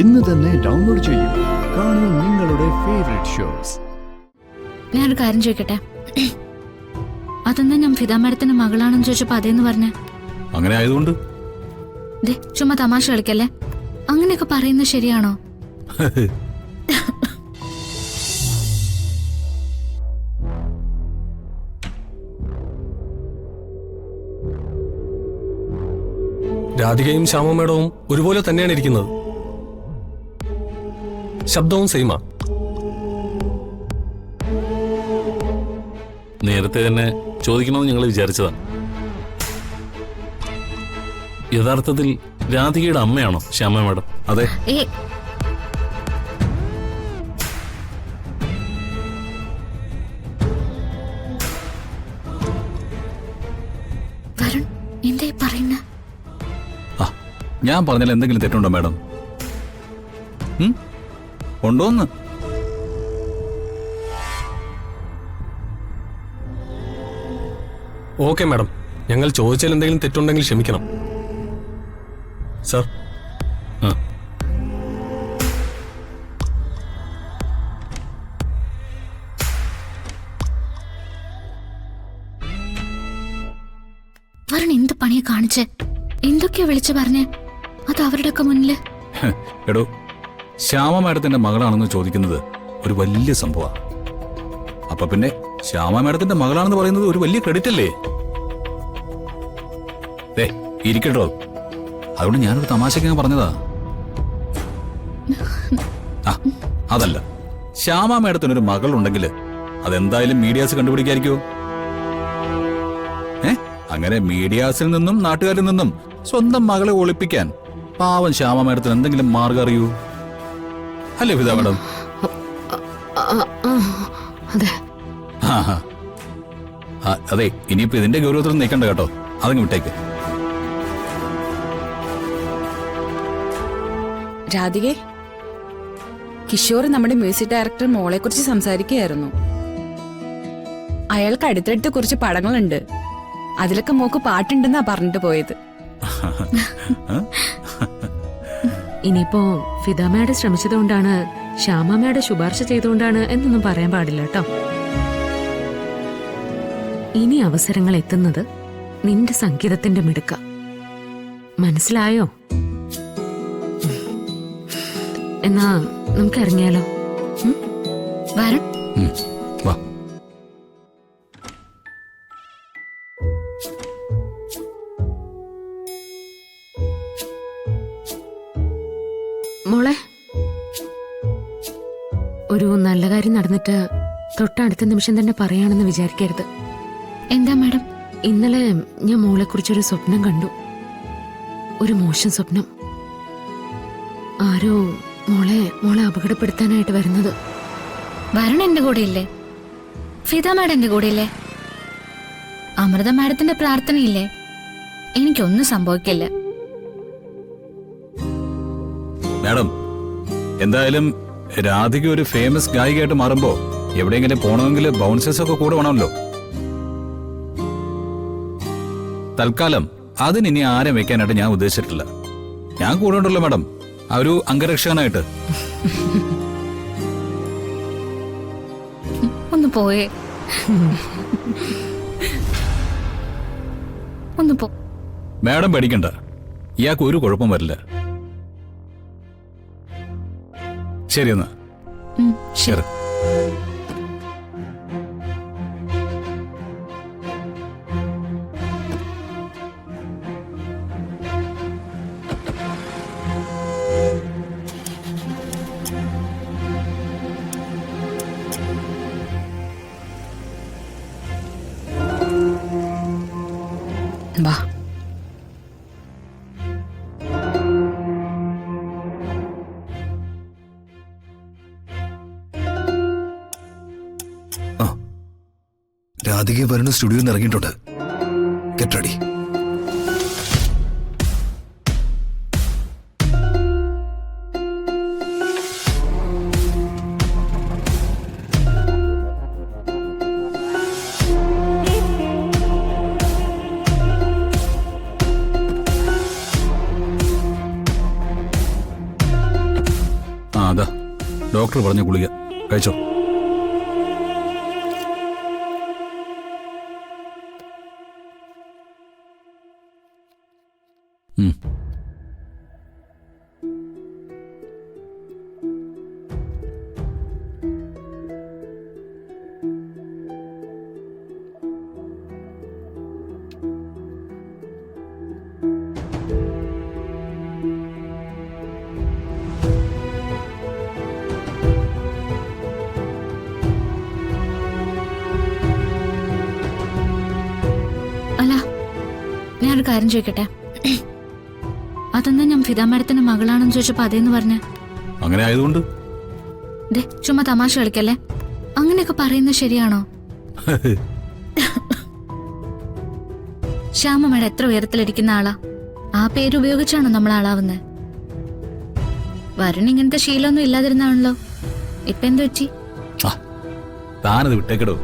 ഇന്ന് തന്നെ ഡൗൺലോഡ് ചെയ്യൂ. കാണൂ നിങ്ങളുടെ ഫേവറേറ്റ് ഷോസ്. ഞാനൊരു കാര്യം ചോദിക്കട്ടെ, അതെന്താ ഞാൻ ഫിദ മാഡത്തിന്റെ മകളാണെന്ന് ചോദിച്ചപ്പോ അതേന്ന് പറഞ്ഞേ? അങ്ങനെ ആയതുകൊണ്ട് ചുമ്മാ തമാശ കളിക്കല്ലേ. അങ്ങനെയൊക്കെ പറയുന്നത് ശരിയാണോ? രാധികയും ശ്യാമ മേഡവും ഒരുപോലെ തന്നെയാണ് ഇരിക്കുന്നത്. ശബ്ദവും സെയിമാ. നേരത്തെ തന്നെ ചോദിക്കണമെന്ന് ഞങ്ങൾ വിചാരിച്ചതാണ്. യഥാർത്ഥത്തിൽ രാധികയുടെ അമ്മയാണോ ശ്യാമ മേഡം? അതെ. എന്തായി പറയുന്ന? ഞാൻ പറഞ്ഞാൽ എന്തെങ്കിലും തെറ്റുണ്ടോ മാഡം? ഉണ്ടോന്ന്? ഓക്കെ മാഡം, ഞങ്ങൾ ചോദിച്ചാൽ എന്തെങ്കിലും തെറ്റുണ്ടെങ്കിൽ ക്ഷമിക്കണം സർ. വരൺ എന്ത് പണിയെ കാണിച്ചേ? എന്തൊക്കെയാ വിളിച്ചു പറഞ്ഞേ? അത് അവരുടെയൊക്കെ മുന്നില്. എടോ, ശ്യാമ മാഡത്തിന്റെ മകളാണെന്ന് ചോദിക്കുന്നത് ഒരു വലിയ സംഭവമാണ്. അപ്പൊ പിന്നെ ശ്യാമ മാഡത്തിന്റെ മകളാണെന്ന് പറയുന്നത് ഒരു വലിയ ക്രെഡിറ്റ് അല്ലേ? ഇരിക്കട്ടോ, അതുകൊണ്ട് ഞാനൊരു തമാശക്ക് ഞാൻ പറഞ്ഞതാ. അതല്ല, ശ്യാമ മാഡത്തിനൊരു മകളുണ്ടെങ്കിൽ അതെന്തായാലും മീഡിയാസ് കണ്ടുപിടിക്കായിരിക്കോ? അങ്ങനെ മീഡിയാസിൽ നിന്നും നാട്ടുകാരിൽ നിന്നും സ്വന്തം മകളെ ഒളിപ്പിക്കാൻ പാവം ശ്യാമ മാഡത്തിന് എന്തെങ്കിലും മാർഗം അറിയൂ? അല്ലേ ഫിദ മാഡം? അതെ, ഇനിയിപ്പോ ഇതിന്റെ ഗൗരവത്തിൽ നിൽക്കണ്ട കേട്ടോ, അതങ്ങ് വിട്ടേക്ക്. രാധികെ, കിഷോർ നമ്മുടെ മ്യൂസിക് ഡയറക്ടർ മോളെ കുറിച്ച് സംസാരിക്കുകയായിരുന്നു. അയാൾക്ക് അടുത്തടുത്ത് കുറച്ച് പടങ്ങളുണ്ട്, അതിലൊക്കെ മോക്ക് പാട്ടുണ്ടെന്നാ പറഞ്ഞിട്ട് പോയത്. ഇനിയിപ്പോ ഫിദ മാഡം ശ്രമിച്ചതുകൊണ്ടാണ്, ശ്യാമ മാഡം ശുപാർശ ചെയ്തുകൊണ്ടാണ് എന്നൊന്നും പറയാൻ പാടില്ല കേട്ടോ. ഇനി അവസരങ്ങൾ എത്തുന്നത് നിന്റെ സംഗീതത്തിന്റെ മിടുക്ക. മനസ്സിലായോ? എന്നാ നമുക്ക് ഇറങ്ങിയാലോ? വരൺ, വാ. മോളെ, ഒരു നല്ല കാര്യം നടന്നിട്ട് തൊട്ടടുത്ത നിമിഷം തന്നെ പറയാണെന്ന് വിചാരിക്കരുത്. എന്താ മാഡം? ഇന്നലെ ഞാൻ മോളെ കുറിച്ചൊരു സ്വപ്നം കണ്ടു. ഒരു മോശം സ്വപ്നം. ആരോ മോളെ അപകടപ്പെടുത്താനായിട്ട് വരുന്നത്. വരൺ എന്റെ കൂടെ ഇല്ലേ? ഫിദ മാഡം എന്റെ കൂടെ ഇല്ലേ? അമൃത മാഡത്തിന്റെ പ്രാർത്ഥനയില്ലേ? എനിക്കൊന്നും സംഭവിക്കില്ല. മാഡം, എന്തായാലും രാധിക ഒരു ഫേമസ് ഗായികയായിട്ട് മാറുമ്പോ എവിടെയെങ്കിലും പോണമെങ്കിൽ ബൗൺസേഴ്സ് ഒക്കെ കൂടെ വേണമല്ലോ. തൽക്കാലം അതിനി ആരും വെക്കാനായിട്ട് ഞാൻ ഉദ്ദേശിച്ചിട്ടില്ല. ഞാൻ കൂടെ ഉണ്ടല്ലോ മാഡം, ആ ഒരു അംഗരക്ഷകനായിട്ട്. ഒന്ന് പോയേ, ഒന്ന് പോ. മാഡം പേടിക്കണ്ട, ഇയാൾക്ക് ഒരു കുഴപ്പം വരില്ല. ശരി എന്നാ. ശരി. വാ. രാധിക വരുന്ന സ്റ്റുഡിയോയിൽ നിന്ന് ഇറങ്ങിയിട്ടുണ്ട്. Get ready. ആ അതാ ഡോക്ടർ പറഞ്ഞ ഗുളിക കഴിച്ചോ. ഉം. അല്ല, ഞാനൊരു കാര്യം ചോദിക്കട്ടെ? അതെന്താ ഞാൻ ഫിദ മാഡത്തിന്റെ മകളാണെന്ന് ചോദിച്ചപ്പോ അതേന്ന് പറഞ്ഞ? അങ്ങനെ ആയതുകൊണ്ട് ചുമ്മാ തമാശ കളിക്കല്ലേ. അങ്ങനെയൊക്കെ പറയുന്നത് ശരിയാണോ? ശ്യാമ മാഡം എത്ര ഉയരത്തിലിരിക്കുന്ന ആളാ. ആ പേര് ഉപയോഗിച്ചാണോ നമ്മൾ ആളാവുന്നത്? വരുൺ ഇങ്ങനത്തെ ശീലമൊന്നും ഇല്ലാതിരുന്നാണല്ലോ. ഇപ്പൊ എന്ത് പറ്റി? താനത് വിട്ടേക്കടോ.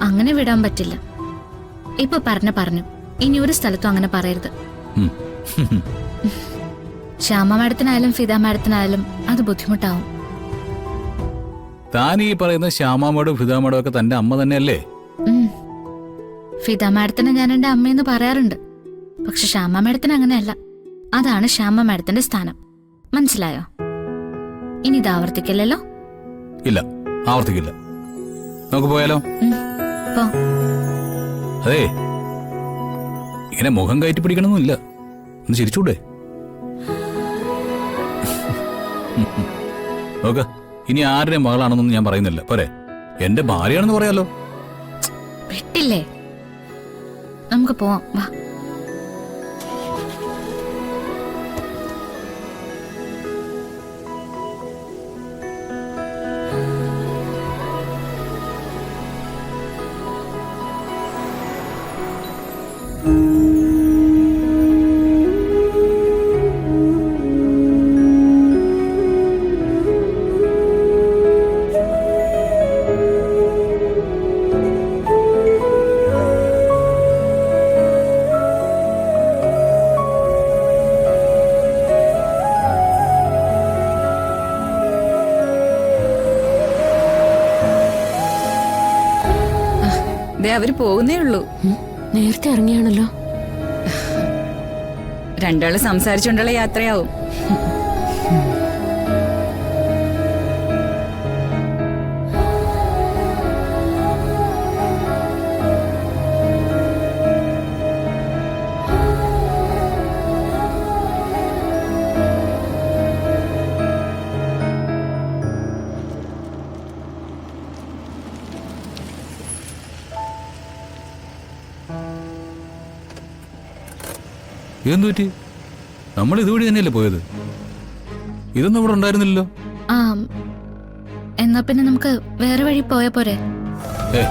അങ്ങനെ വിടാൻ പറ്റില്ല. ഇപ്പൊ പറഞ്ഞു. ഇനി ഒരു സ്ഥലത്തും അങ്ങനെ പറയരുത്. ശ്യാമ മാഡത്തിനായാലും ഫിദ മാഡത്തിനായാലും അത് ബുദ്ധിമുട്ടാവും. താൻ ഈ പറയുന്ന ശ്യാമാമോടും ഫിദാമോടും ഒക്കെ തന്റെ അമ്മ തന്നെയല്ലേ? ഫിദ മാഡത്തിനെ ഞാൻ എന്റെ അമ്മയെന്ന് പറയാറുണ്ട്. പക്ഷെ ശ്യാമ മാഡത്തിന് അങ്ങനെയല്ല. അതാണ് ശ്യാമ മാഡത്തിന്റെ സ്ഥാനം. മനസ്സിലായോ? ഇനി ഇത് ആവർത്തിക്കില്ലല്ലോ? ഇല്ല, ആവർത്തിക്കില്ല. നമുക്ക് പോയാലോ? പോ. അതെ, ഇങ്ങനെ മുഖം കയറ്റി പിടിക്കണമെന്നില്ല. ഒന്ന് ചിരിച്ചൂടെ? നോക്ക, ഇനി ആരുടെ മകളാണെന്നൊന്നും ഞാൻ പറയുന്നില്ല. പോരെ, എന്റെ ഭാര്യയാണെന്ന് പറയാലോ. വിട്ടില്ലേ? നമുക്ക് പോവാം, വാ. അവര് പോകുന്നേ ഉള്ളൂ. നേരത്തെ ഇറങ്ങിയാണല്ലോ. രണ്ടാള് സംസാരിച്ചുകൊണ്ടുള്ള യാത്രയാവും. എന്തു പറ്റി? നമ്മൾ ഇതുവഴി തന്നെയല്ലേ പോയത്? ഇതൊന്നും ഇവിടെ ഉണ്ടായിരുന്നില്ലല്ലോ. എന്നാ പിന്നെ നമുക്ക് വേറെ വഴി പോയാ പോരെ? ഏ